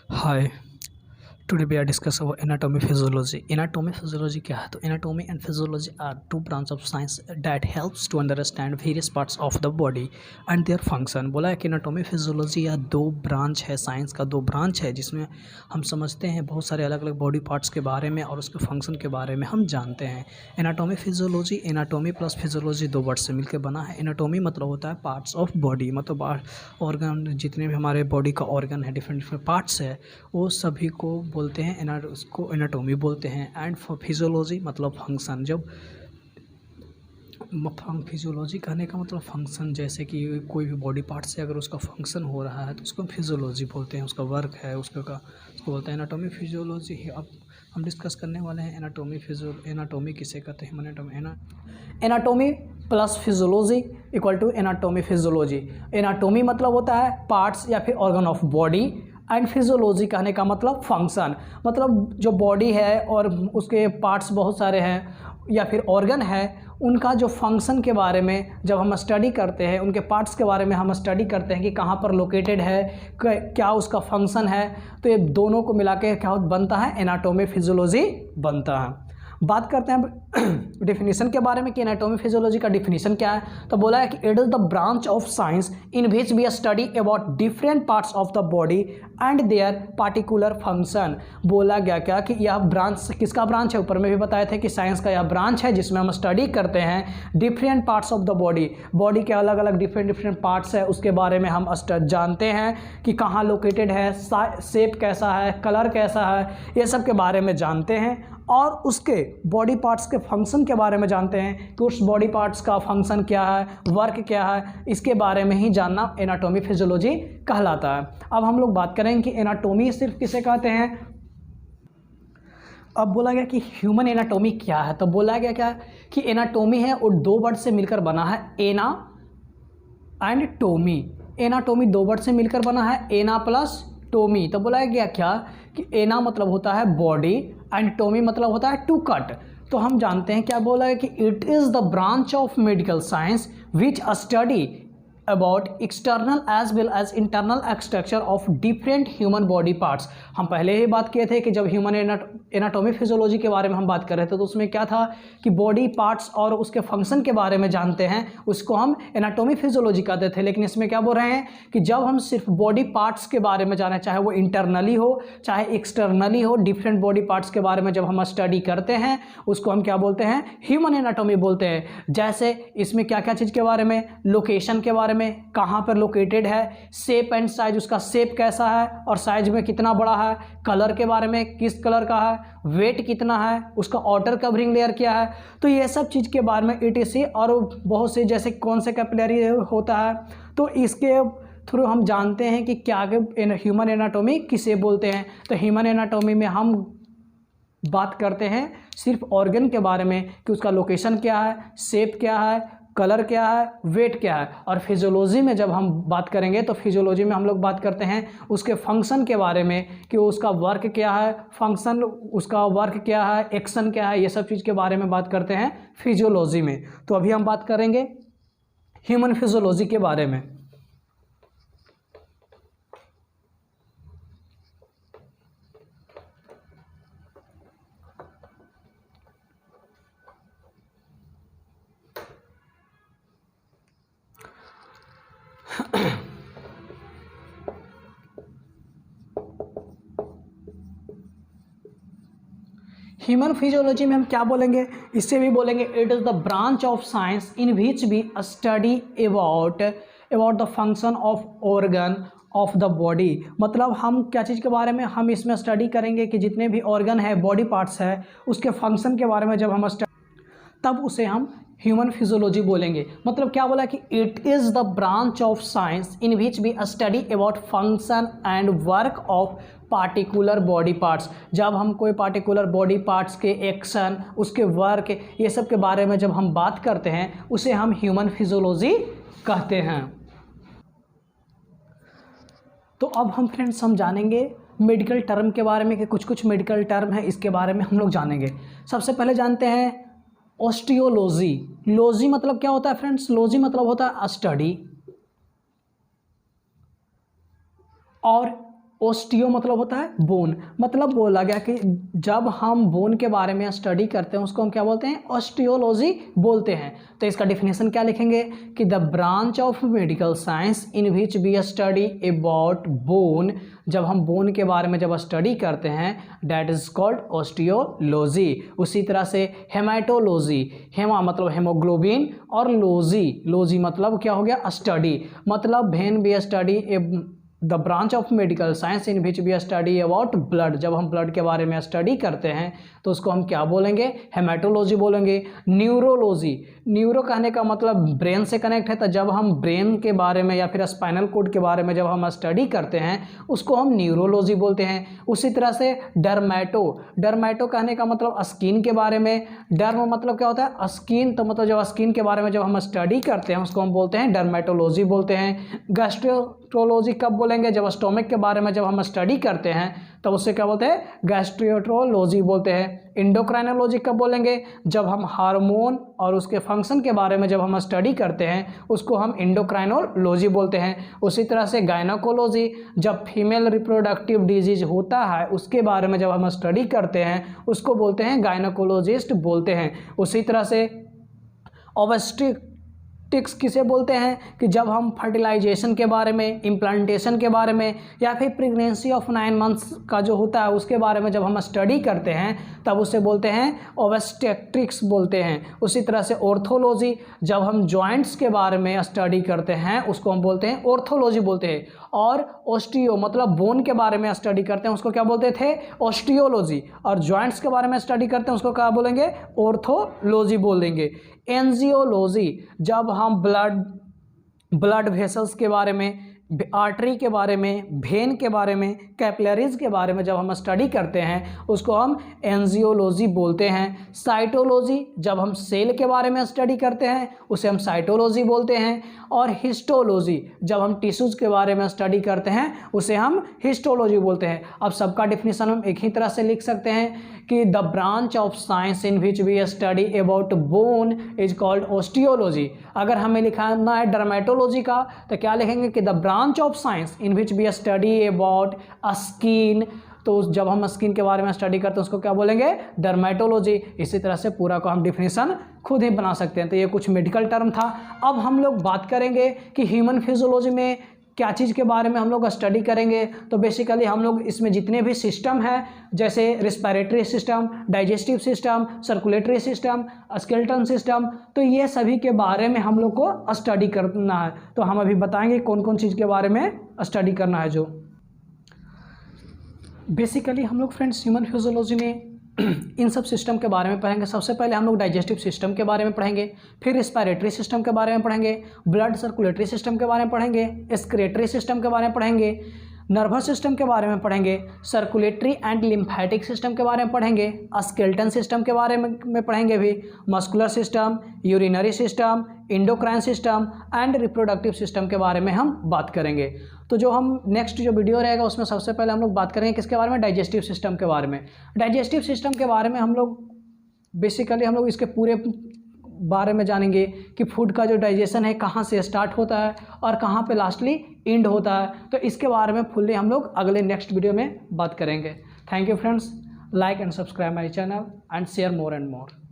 Hi, today we are discussing about anatomy physiology. Anatomy physiology क्या है? तो anatomy and physiology are two branches of science that helps to understand various parts of the body and their function. बोला है कि anatomy physiology या दो branch है, science का दो ब्रांच है जिसमें हम समझते हैं बहुत सारे अलग अलग बॉडी पार्ट्स के बारे में और उसके फंक्शन के बारे में हम जानते हैं। Anatomy physiology, anatomy plus physiology दो वर्ड से मिलकर बना है। एनाटॉमी मतलब होता है पार्ट्स ऑफ बॉडी, मतलब ऑर्गन, जितने भी हमारे बॉडी का ऑर्गन है, डिफरेंट डिफरेंट पार्ट्स है, वो सभी को बोलते हैं उसको एनाटॉमी बोलते हैं। एंड फिजियोलॉजी मतलब फंक्शन। जब फिजियोलॉजी कहने का मतलब फंक्शन, जैसे कि कोई भी बॉडी पार्ट से अगर उसका फंक्शन हो रहा है तो उसको फिजियोलॉजी बोलते हैं, उसका वर्क है उसको बोलते हैं एनाटॉमी फिजियोलॉजी। अब हम डिस्कस करने वाले हैं एनाटॉमी किसे कहते हैं। Anatomy plus physiology equal to anatomy physiology. Anatomy मतलब होता है पार्ट्स या फिर organ of body, and physiology कहने का मतलब फंक्शन, मतलब जो बॉडी है और उसके पार्ट्स बहुत सारे हैं या फिर ऑर्गन है, उनका जो फंक्शन के बारे में जब हम स्टडी करते हैं, उनके पार्ट्स के बारे में हम स्टडी करते हैं कि कहाँ पर लोकेटेड है, क्या उसका फंक्शन है, तो ये दोनों को मिला के क्या बनता है, एनाटॉमी फिजियोलॉजी बनता है। बात करते हैं डेफिनेशन के बारे में कि एनाटॉमी फिजियोलॉजी का डेफिनेशन क्या है। तो बोला है कि it is the branch of science in which we study about different parts of the body and their particular function. बोला गया क्या कि यह ब्रांच किसका ब्रांच है, ऊपर में भी बताए थे कि साइंस का यह ब्रांच है जिसमें हम स्टडी करते हैं different parts of the body के अलग अलग डिफरेंट पार्ट्स है, उसके बारे में हम जानते हैं कि कहाँ लोकेटेड है, शेप कैसा है, कलर कैसा है, ये सब के बारे में जानते हैं, और उसके बॉडी पार्ट्स के फंक्शन के बारे में जानते हैं कि उस बॉडी पार्ट्स का फंक्शन क्या है, वर्क क्या है, इसके बारे में ही जानना एनाटॉमी फिजियोलॉजी कहलाता है। अब हम लोग बात करेंगे कि एनाटॉमी सिर्फ किसे कहते हैं। अब बोला गया कि ह्यूमन एनाटॉमी क्या है। तो बोला गया क्या कि एनाटॉमी है और दो वर्ड से मिलकर बना है, एना एंड टोमी। एनाटॉमी दो वर्ड से मिलकर बना है, एना प्लस टोमी। तो बोला गया क्या कि एना मतलब होता है बॉडी एंड टोमी मतलब होता है टू कट। तो हम जानते हैं क्या बोला है कि it is the branch of medical science which study about external as well as internal structure of different human body parts. हम पहले ही बात किए थे कि जब ह्यूमन एनाटॉमी फिजियोलॉजी के बारे में हम बात कर रहे थे तो उसमें क्या था कि बॉडी पार्ट्स और उसके फंक्शन के बारे में जानते हैं, उसको हम एनाटॉमी फिजियोलॉजी कहते थे। लेकिन इसमें क्या बोल रहे हैं कि जब हम सिर्फ बॉडी पार्ट्स के बारे में जाने, चाहे वो इंटरनली हो चाहे एक्सटर्नली हो, डिफरेंट बॉडी पार्ट्स के बारे में जब हम स्टडी करते हैं उसको हम क्या बोलते हैं, ह्यूमन एनाटॉमी बोलते हैं। जैसे इसमें क्या क्या चीज़ के बारे में, लोकेशन के बारे में, कहां पर लोकेटेड है, शेप एंड साइज, उसका शेप कैसा है और साइज में कितना बड़ा है, कलर के बारे में किस कलर का है, वेट कितना है, उसका आउटर कवरिंग लेयर क्या है, तो ये सब चीज़ के बारे में ETC और बहुत से, जैसे कौन से कैपिलरी होता है, तो इसके थ्रू हम जानते हैं कि क्या ह्यूमन एनाटॉमी किसे बोलते हैं। तो ह्यूमन एनाटॉमी में हम बात करते हैं सिर्फ ऑर्गन के बारे में कि उसका लोकेशन क्या है, शेप क्या है, कलर क्या है, वेट क्या है। और फिजियोलॉजी में जब हम बात करेंगे तो फिजियोलॉजी में हम लोग बात करते हैं उसके फंक्शन के बारे में कि उसका वर्क क्या है, फंक्शन उसका वर्क क्या है, एक्शन क्या है, ये सब चीज़ के बारे में बात करते हैं फिजियोलॉजी में। तो अभी हम बात करेंगे ह्यूमन फिजियोलॉजी के बारे में। ह्यूमन फिजियोलॉजी में हम क्या बोलेंगे, इससे भी बोलेंगे it is the branch of science in which we study about the function of organ of the body. मतलब हम क्या चीज़ के बारे में हम इसमें स्टडी करेंगे कि जितने भी ऑर्गन है, बॉडी पार्ट्स है, उसके फंक्शन के बारे में जब हम तब उसे हम ह्यूमन फिजियोलॉजी बोलेंगे। मतलब क्या बोला कि it is the branch of science in which we study about function and work of particular body parts. जब हम कोई पार्टिकुलर बॉडी पार्ट्स के एक्शन, उसके वर्क, ये सब के बारे में जब हम बात करते हैं उसे हम ह्यूमन फिजियोलॉजी कहते हैं। तो अब हम फ्रेंड्स हम जानेंगे मेडिकल टर्म के बारे में कि कुछ मेडिकल टर्म है, इसके बारे में हम लोग जानेंगे। सबसे पहले जानते हैं ऑस्टियोलॉजी। लॉजी मतलब क्या होता है फ्रेंड्स, लॉजी मतलब होता है स्टडी और ओस्टियो मतलब होता है बोन, मतलब बोला गया कि जब हम बोन के बारे में स्टडी करते हैं उसको हम क्या बोलते हैं, ऑस्टियोलॉजी बोलते हैं। तो इसका डिफिनेशन क्या लिखेंगे कि the branch of medical science in which we study about bone, जब हम बोन के बारे में जब स्टडी करते हैं डैट इज कॉल्ड ऑस्टियोलॉजी। उसी तरह से हेमाटोलॉजी, हेमा मतलब हेमोग्लोबिन और लॉजी मतलब क्या हो गया, स्टडी, मतलब when we study the branch of medical science in which we study about blood, जब हम ब्लड के बारे में स्टडी करते हैं तो उसको हम क्या बोलेंगे, हेमाटोलॉजी बोलेंगे। न्यूरोलॉजी, न्यूरो कहने का मतलब ब्रेन से कनेक्ट है, तो जब हम ब्रेन के बारे में या फिर स्पाइनल कोड के बारे में जब हम स्टडी करते हैं उसको हम न्यूरोलॉजी बोलते हैं। उसी तरह से डर्मेटो, डर्मेटो कहने का मतलब स्किन के बारे में, डर्म मतलब क्या होता है, स्किन, तो मतलब जब स्किन के बारे में जब हम स्टडी करते हैं उसको हम बोलते हैं डर्मेटोलॉजी बोलते हैं। गैस्ट्रोलॉजी कब बोलेंगे, जब स्टोमक के बारे में जब हम स्टडी करते हैं तब उससे क्या बोलते हैं, गैस्ट्रोएंट्रोलॉजी बोलते हैं। इंडोक्राइनोलॉजी कब बोलेंगे, जब हम हार्मोन और उसके फंक्शन के बारे में जब हम स्टडी करते हैं उसको हम इंडोक्राइनोलॉजी बोलते हैं। उसी तरह से गायनोकोलॉजी, जब फीमेल रिप्रोडक्टिव डिजीज होता है उसके बारे में जब हम स्टडी करते हैं उसको बोलते हैं गायनोकोलॉजिस्ट बोलते हैं। उसी तरह से ऑब्स्टेट्रिक्स किसे बोलते हैं कि जब हम फर्टिलाइजेशन के बारे में, इम्प्लांटेशन के बारे में या फिर प्रेगनेंसी ऑफ 9 मंथ्स का जो होता है उसके बारे में जब हम स्टडी करते हैं तब उसे बोलते हैं ऑब्स्टेट्रिक्स बोलते हैं। उसी तरह से ऑर्थोलॉजी, जब हम जॉइंट्स के बारे में स्टडी करते हैं उसको हम बोलते हैं ऑर्थोलॉजी बोलते हैं। और ऑस्टियो मतलब बोन के बारे में स्टडी करते हैं उसको क्या बोलते थे, ऑस्टियोलॉजी। और जॉइंट्स के बारे में स्टडी करते हैं उसको क्या बोलेंगे, ऑर्थोलॉजी बोल देंगे। एंजियोलॉजी, जब हम ब्लड वेसल्स के बारे में, आर्टरी के बारे में, वेन के बारे में, कैपिलरीज के बारे में जब हम स्टडी करते हैं उसको हम एंजियोलॉजी बोलते हैं। साइटोलॉजी, जब हम सेल के बारे में स्टडी करते हैं उसे हम साइटोलॉजी बोलते हैं। और हिस्टोलॉजी, जब हम टिश्यूज़ के बारे में स्टडी करते हैं उसे हम हिस्टोलॉजी बोलते हैं। अब सबका डिफिनीशन हम एक ही तरह से लिख सकते हैं कि the branch of science in which we study about bone is called osteology. अगर हमें लिखाना है डर्मेटोलॉजी का तो क्या लिखेंगे कि the branch of science in which we study about skin, तो जब हम स्किन के बारे में स्टडी करते हैं उसको क्या बोलेंगे, डर्मेटोलॉजी। इसी तरह से पूरा को हम डिफिनीशन खुद ही बना सकते हैं। तो ये कुछ मेडिकल टर्म था। अब हम लोग बात करेंगे कि ह्यूमन फिजियोलॉजी में क्या चीज़ के बारे में हम लोग स्टडी करेंगे। तो बेसिकली हम लोग इसमें जितने भी सिस्टम हैं जैसे respiratory system, digestive system, circulatory system, skeleton system, तो ये सभी के बारे में हम लोग को स्टडी करना है। तो हम अभी बताएंगे कौन कौन चीज़ के बारे में स्टडी करना है। जो बेसिकली हम लोग फ्रेंड्स ह्यूमन फिजियोलॉजी में इन सब सिस्टम के बारे में पढ़ेंगे। सबसे पहले हम लोग डाइजेस्टिव सिस्टम के बारे में पढ़ेंगे, फिर रिस्पिरेटरी सिस्टम के बारे में पढ़ेंगे, ब्लड सर्कुलेटरी सिस्टम के बारे में पढ़ेंगे, एक्सक्रीटरी सिस्टम के बारे में पढ़ेंगे, नर्वस सिस्टम के बारे में पढ़ेंगे, सर्कुलेटरी एंड लिम्फेटिक सिस्टम के बारे में पढ़ेंगे, स्केलेटन सिस्टम के बारे में पढ़ेंगे भी, muscular system, urinary system, endocrine system and reproductive system के बारे में हम बात करेंगे। तो जो हम नेक्स्ट जो वीडियो रहेगा उसमें सबसे पहले हम लोग बात करेंगे किसके बारे में, डाइजेस्टिव सिस्टम के बारे में। डाइजेस्टिव सिस्टम के बारे में हम लोग बेसिकली हम लोग इसके पूरे बारे में जानेंगे कि फूड का जो डाइजेशन है कहाँ से स्टार्ट होता है और कहाँ पे लास्टली एंड होता है। तो इसके बारे में फुल्ली हम लोग अगले नेक्स्ट वीडियो में बात करेंगे। Thank you friends, like and subscribe my channel and share more and more.